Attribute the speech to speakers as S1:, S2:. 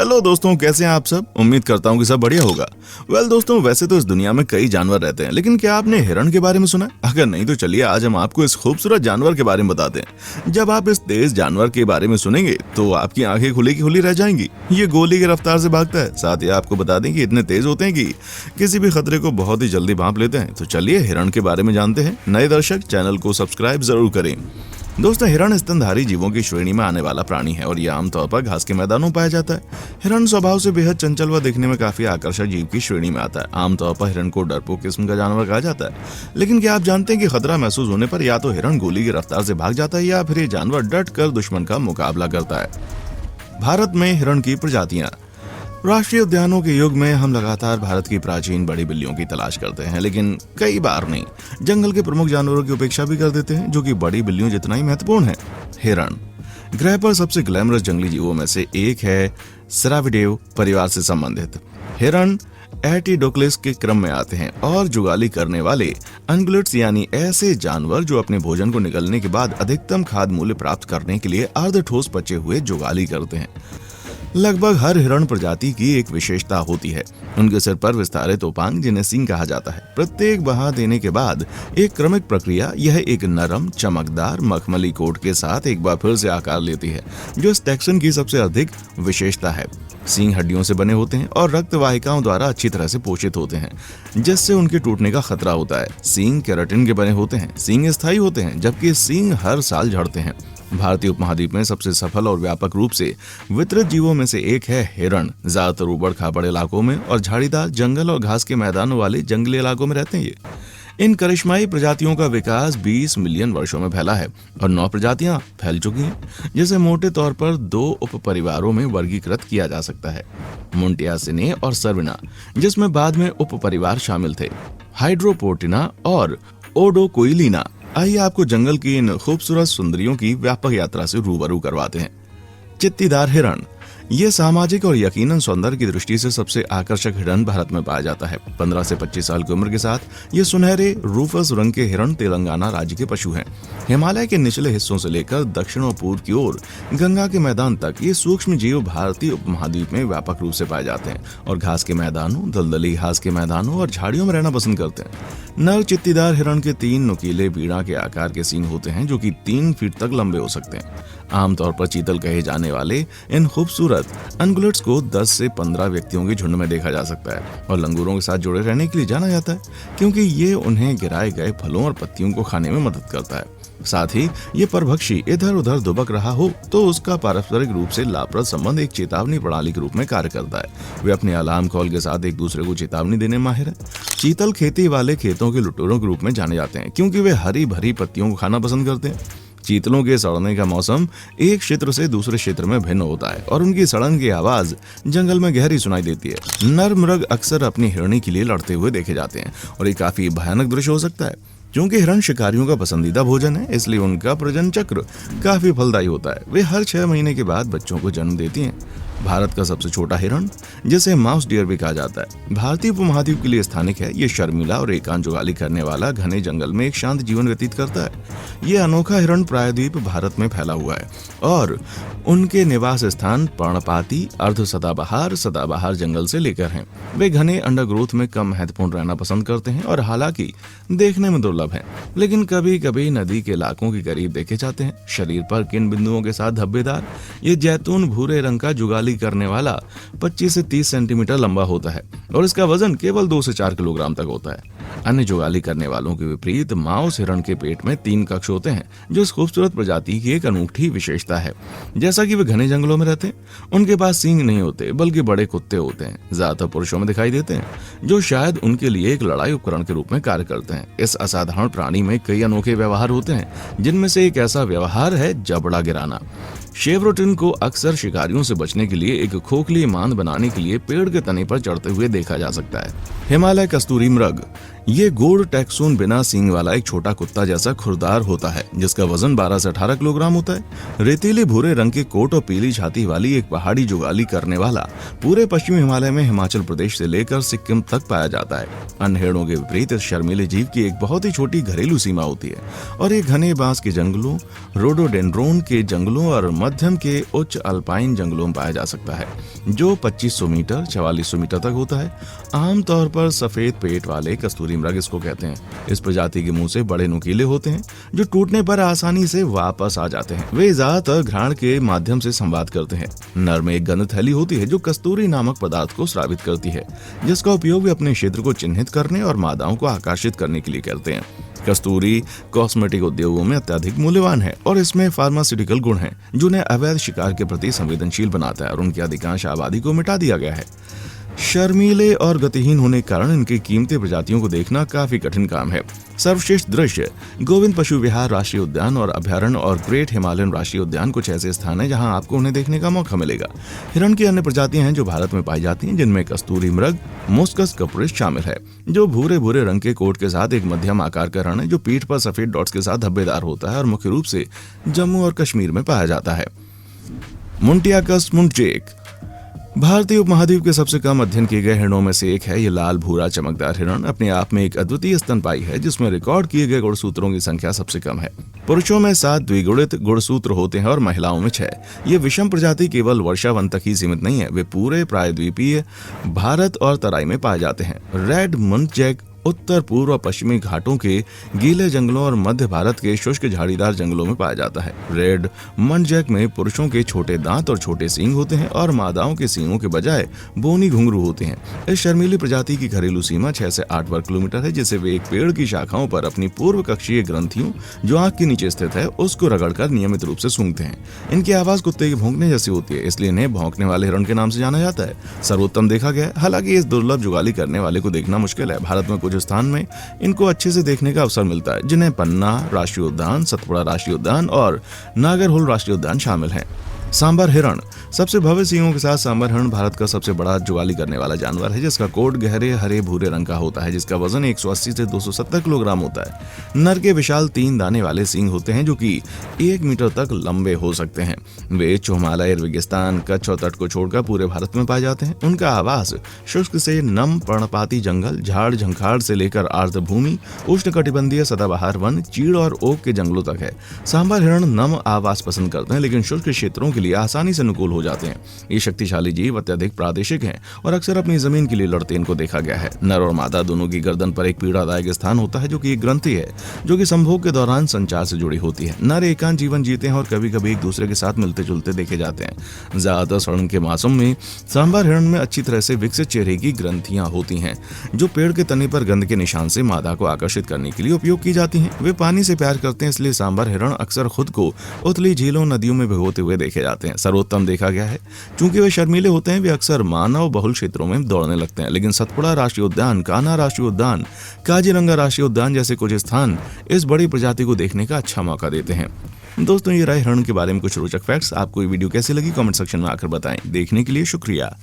S1: Hello दोस्तों, कैसे हैं आप सब। उम्मीद करता हूँ कि सब बढ़िया होगा। दोस्तों, वैसे तो इस दुनिया में कई जानवर रहते हैं, लेकिन क्या आपने हिरण के बारे में सुना है? अगर नहीं तो चलिए आज हम आपको इस खूबसूरत जानवर के बारे में बताते हैं। जब आप इस तेज जानवर के बारे में सुनेंगे तो आपकी आंखें खुली की खुली रह जाएंगी। ये गोली की रफ्तार से भागता है। साथ ही आपको बता दें कि इतने तेज होते हैं कि किसी भी खतरे को बहुत ही जल्दी भांप लेते हैं। तो चलिए हिरण के बारे में जानते हैं। नए दर्शक चैनल को सब्सक्राइब जरूर करें। दोस्तों, हिरण स्तनधारी जीवों की श्रेणी में आने वाला प्राणी है और यह आमतौर पर घास के मैदानों में पाया जाता है। हिरण स्वभाव से बेहद चंचल व देखने में काफी आकर्षक जीव की श्रेणी में आता है। आमतौर पर हिरण को डरपोक किस्म का जानवर कहा जाता है, लेकिन क्या आप जानते हैं कि खतरा महसूस होने पर या तो हिरण गोली की रफ्तार से भाग जाता है या फिर ये जानवर डट कर दुश्मन का मुकाबला करता है। भारत में हिरण की प्रजातियां। राष्ट्रीय उद्यानों के युग में हम लगातार भारत की प्राचीन बड़ी बिल्लियों की तलाश करते हैं, लेकिन कई बार नहीं, जंगल के प्रमुख जानवरों की उपेक्षा भी कर देते हैं जो कि बड़ी बिल्लियों जितना ही महत्वपूर्ण है। हिरण ग्रह पर सबसे ग्लैमरस जंगली जीवों में से एक है। सेराविडेव परिवार से संबंधित हिरण एटिडोक्लिस के क्रम में आते हैं और जुगाली करने वाले अनगुलेट्स यानी ऐसे जानवर जो अपने भोजन को निगलने के बाद अधिकतम खाद्य मूल्य प्राप्त करने के लिए अर्ध ठोस पचे हुए जुगाली करते हैं। लगभग हर हिरण प्रजाति की एक विशेषता होती है। उनके सिर पर विस्तारित उपांग जिन्हें सींग कहा जाता है। प्रत्येक बहा देने के बाद एक क्रमिक प्रक्रिया यह एक नरम चमकदार मखमली कोट के साथ एक बार फिर से आकार लेती है, जो इस टैक्सन की सबसे अधिक विशेषता है। सींग हड्डियों से बने होते हैं और रक्त वाहिकाओं द्वारा अच्छी तरह से पोषित होते हैं, जिससे उनके टूटने का खतरा होता है। सींग केराटिन के बने होते हैं। सींग स्थायी होते हैं, जबकि सींग हर साल झड़ते हैं। भारतीय उपमहाद्वीप में सबसे सफल और व्यापक रूप से वितरित जीवों में से एक है हिरण। ज्यादातर उबड़ खाबड़ इलाकों में और झाड़ीदार जंगल और घास के मैदानों वाले जंगली इलाकों में रहते हैं। ये इन करिश्माई प्रजातियों का विकास 20 मिलियन वर्षों में फैला है और 9 प्रजातियां फैल चुकी हैं, जिसे मोटे तौर पर 2 उप परिवारों में वर्गीकृत किया जा सकता है, मुंटियासिने और सर्विना, जिसमें बाद में उप परिवार शामिल थे, हाइड्रोपोर्टिना और ओडोकोइलिना। आइए आपको जंगल की इन खूबसूरत सुंदरियों की व्यापक यात्रा से रूबरू करवाते हैं। चित्तीदार हिरण ये सामाजिक और यकीनन सौंदर्य की दृष्टि से सबसे आकर्षक हिरण भारत में पाया जाता है। 15 से 25 साल की उम्र के साथ ये सुनहरे रूफस रंग के हिरण तेलंगाना राज्य के पशु हैं। हिमालय के निचले हिस्सों से लेकर दक्षिण और पूर्व की ओर गंगा के मैदान तक ये सूक्ष्म जीव भारतीय उपमहाद्वीप में व्यापक रूप से पाए जाते हैं और घास के मैदानों, दलदली घास के मैदानों और झाड़ियों में रहना पसंद करते हैं। नर चित्तीदार हिरण के 3 नुकीले बीड़ा के आकार के सींग होते हैं, जो कि 3 फीट तक लंबे हो सकते हैं। आमतौर पर चीतल कहे जाने वाले इन खूबसूरत अनगुलेट्स को 10 से 15 व्यक्तियों के झुंड में देखा जा सकता है और लंगूरों के साथ जुड़े रहने के लिए जाना जाता है, क्योंकि ये उन्हें गिराए गए फलों और पत्तियों को खाने में मदद करता है। साथ ही ये परभक्षी इधर उधर दुबक रहा हो तो उसका पारस्परिक रूप से लाभप्रद संबंध एक चेतावनी प्रणाली के रूप में कार्य करता है। वे अपने अलार्म कॉल के साथ एक दूसरे को चेतावनी देने माहिर है। चीतल खेती वाले खेतों के लुटेरों के रूप में जाने जाते हैं, क्योंकि वे हरी भरी पत्तियों को खाना पसंद करते हैं। चीतलों के सड़ने का मौसम एक क्षेत्र से दूसरे क्षेत्र में भिन्न होता है और उनकी सड़न की आवाज जंगल में गहरी सुनाई देती है। नर मृग अक्सर अपनी हिरणी के लिए लड़ते हुए देखे जाते हैं और ये काफी भयानक दृश्य हो सकता है। क्योंकि हिरण शिकारियों का पसंदीदा भोजन है, इसलिए उनका प्रजनन चक्र काफी फलदायी होता है। वे हर 6 महीने के बाद बच्चों को जन्म देती हैं। भारत का सबसे छोटा हिरण, जिसे माउस डियर भी कहा जाता है, भारतीय उपमहाद्वीप के लिए स्थानिक है। ये शर्मिला और एकांत जुगाली करने वाला घने जंगल में एक शांत जीवन व्यतीत करता है। ये अनोखा हिरण प्रायद्वीप भारत में फैला हुआ है और उनके निवास स्थान पर्णपाती, अर्ध सदाबहार जंगल से लेकर हैं। वे घने अंडरग्रोथ में कम महत्वपूर्ण रहना पसंद करते हैं और हालांकि देखने में दुर्लभ हैं, लेकिन कभी कभी नदी के इलाकों के करीब देखे जाते हैं। शरीर पर किन बिंदुओं के साथ धब्बेदार ये जैतून भूरे रंग का जुगाली करने वाला 25 से 30 सेंटीमीटर लंबा होता है और इसका वजन केवल 2 से 4 किलोग्राम तक होता है। अन्य जुगाली करने वालों के विपरीत माउस हिरण के पेट में 3 कक्ष होते हैं, जो इस खूबसूरत प्रजाति की एक अनूठी विशेषता है। जैसा कि वे घने जंगलों में रहते हैं, उनके पास सींग नहीं होते बल्कि बड़े कुत्ते होते हैं। ज्यादातर पुरुषों में दिखाई देते हैं, जो शायद उनके लिए एक लड़ाई उपकरण के रूप में कार्य करते हैं। इस असाधारण प्राणी में कई अनोखे व्यवहार होते हैं, जिनमें से एक ऐसा व्यवहार है जबड़ा गिराना। शेवरोटिन को अक्सर शिकारियों से बचने के लिए एक खोखली मांद बनाने के लिए पेड़ के तने पर चढ़ते हुए देखा जा सकता है। हिमालय कस्तूरी मृग ये गोड टैक्सून बिना सींग वाला एक छोटा कुत्ता जैसा खुरदार होता है जिसका वजन 12 से 18 किलोग्राम होता है। रेतीले भूरे रंग के कोट और पीली छाती वाली एक पहाड़ी जुगाली करने वाला पूरे पश्चिमी हिमालय में हिमाचल प्रदेश से लेकर सिक्किम तक पाया जाता है। अन्य हिरणों के विपरीत इस शर्मीले जीव की एक बहुत ही छोटी घरेलू सीमा होती है और एक घने बांस के जंगलों, रोडोडेंड्रोन के जंगलों और मध्यम के उच्च अल्पाइन जंगलों में पाया जा सकता है, जो 2500 मीटर 4400 मीटर तक होता है। आमतौर पर सफेद पेट वाले कस्तूरी मृग इसको कहते हैं। इस प्रजाति के मुंह से बड़े नुकीले होते हैं जो टूटने पर आसानी से वापस आ जाते हैं। वे ज्यादातर घ्राण के माध्यम से संवाद करते हैं। नर में एक गंध थैली होती है जो कस्तूरी नामक पदार्थ को स्रावित करती है, जिसका उपयोग वे अपने क्षेत्र को चिन्हित करने और मादाओं को आकर्षित करने के लिए करते हैं। कस्तूरी कॉस्मेटिक उद्योगों में अत्यधिक मूल्यवान है और इसमें फार्मास्यूटिकल गुण हैं जो उन्हें अवैध शिकार के प्रति संवेदनशील बनाता है और उनकी अधिकांश आबादी को मिटा दिया गया है। शर्मीले और गतिहीन होने के कारण इनकी कीमती प्रजातियों को देखना काफी कठिन काम है। सर्वश्रेष्ठ दृश्य गोविंद पशु विहार राष्ट्रीय उद्यान और अभयारण्य और ग्रेट हिमालयन राष्ट्रीय उद्यान कुछ ऐसे स्थान हैं जहां आपको उन्हें देखने का मौका मिलेगा। हिरण की अन्य प्रजातियां हैं जो भारत में पाई जाती हैं, जिनमें कस्तूरी मृग मोस्कस कप्रिस शामिल है, जो भूरे भूरे रंग के कोट के साथ एक मध्यम आकार का हिरण है जो पीठ पर सफेद डॉट्स के साथ धब्बेदार होता है और मुख्य रूप से जम्मू और कश्मीर में पाया जाता है। मुंटियाकस मुंटजेक भारतीय उपमहाद्वीप के सबसे कम अध्ययन किए गए हिरणों में से एक है। ये लाल भूरा चमकदार हिरण अपने आप में एक अद्वितीय स्तनपायी है जिसमें रिकॉर्ड किए गए गुणसूत्रों की संख्या सबसे कम है। पुरुषों में 7 द्विगुणित गुणसूत्र होते हैं और महिलाओं में 6। ये विषम प्रजाति केवल वर्षावन तक ही सीमित नहीं है, वे पूरे प्रायद्वीपीय भारत और तराई में पाए जाते हैं। रेड मुंटजैक उत्तर पूर्व और पश्चिमी घाटों के गीले जंगलों और मध्य भारत के शुष्क झाड़ीदार जंगलों में पाया जाता है। रेड मुंटजैक में पुरुषों के छोटे दांत और छोटे सींग होते हैं और मादाओं के सींगों के बजाय बोनी घुंघरू होते हैं। इस शर्मीली प्रजाति की घरेलू सीमा 6 से 8 वर्ग किलोमीटर है, जिसे वे एक पेड़ की शाखाओं पर अपनी पूर्व कक्षीय ग्रंथियों जो आंख के नीचे स्थित है उसको रगड़कर नियमित रूप से सूंघते हैं। इनकी आवाज कुत्ते के भौंकने जैसी होती है, इसलिए इन्हें भौंकने वाले हिरण के नाम से जाना जाता है। सर्वोत्तम देखा गया है। हालांकि इस दुर्लभ जुगाली करने वाले को देखना मुश्किल है। भारत में कुछ स्थान में इनको अच्छे से देखने का अवसर मिलता है, जिन्हें पन्ना राष्ट्रीय उद्यान, सतपुड़ा राष्ट्रीय उद्यान और नागरहोल राष्ट्रीय उद्यान शामिल हैं। सांबर हिरण सबसे भव्य सींगों के साथ सांबर हिरण भारत का सबसे बड़ा जुगाली करने वाला जानवर है, जिसका कोट गहरे हरे भूरे रंग का होता है, जिसका वजन 180 से 270 किलोग्राम होता है। नर के विशाल 3 दाने वाले सींग होते हैं जो कि 1 मीटर तक लंबे हो सकते हैं। वे हिमालय, रेगिस्तान, कच्छ और तट को छोड़कर पूरे भारत में पाए जाते हैं। उनका आवास शुष्क से नम पर्णपाती जंगल, झाड़ झंखाड़ से लेकर आर्द्र भूमि, उष्णकटिबंधीय सदाबहार वन, चीड़ और ओक के जंगलों तक है। सांबर हिरण नम आवास पसंद करते हैं लेकिन शुष्क क्षेत्रों के लिए आसानी से अनुकूल हो जाते हैं। ये शक्तिशाली जीव अत्यधिक प्रादेशिक हैं और अक्सर अपनी जमीन के लिए लड़ते इनको देखा गया है। नर और मादा दोनों की गर्दन पर एक पीड़ादायक स्थान होता है जो कि एक ग्रंथि है जो कि संभोग के दौरान संचार से जुड़ी होती है। नर एकांत जीवन जीते हैं और कभी-कभी एक दूसरे के साथ मिलते जुलते देखे जाते हैं। ज्यादातर शरण के मौसम में सांबर हिरण में अच्छी तरह से विकसित चेहरे की ग्रंथियां होती हैं जो पेड़ के तने पर गंध के निशान से मादा को आकर्षित करने के लिए उपयोग की जाती हैं। वे पानी से प्यार करते हैं, इसलिए सांबर हिरण अक्सर खुद को उथली झीलों नदियों में भिगोते हुए देखे जाते हैं। सर्वोत्तम देखा गया है। चूंकि वे शर्मीले होते हैं, वे अक्सर मानव बहुल क्षेत्रों में दौड़ने लगते हैं, लेकिन सतपुड़ा राष्ट्रीय उद्यान, कान्हा राष्ट्रीय उद्यान, काजीरंगा राष्ट्रीय उद्यान जैसे कुछ स्थान इस बड़ी प्रजाति को देखने का अच्छा मौका देते हैं। दोस्तों, ये रहे हिरण के बारे में कुछ रोचक फैक्ट्स। आपको ये वीडियो कैसी लगी कमेंट सेक्शन में आकर बताएं। देखने के लिए शुक्रिया।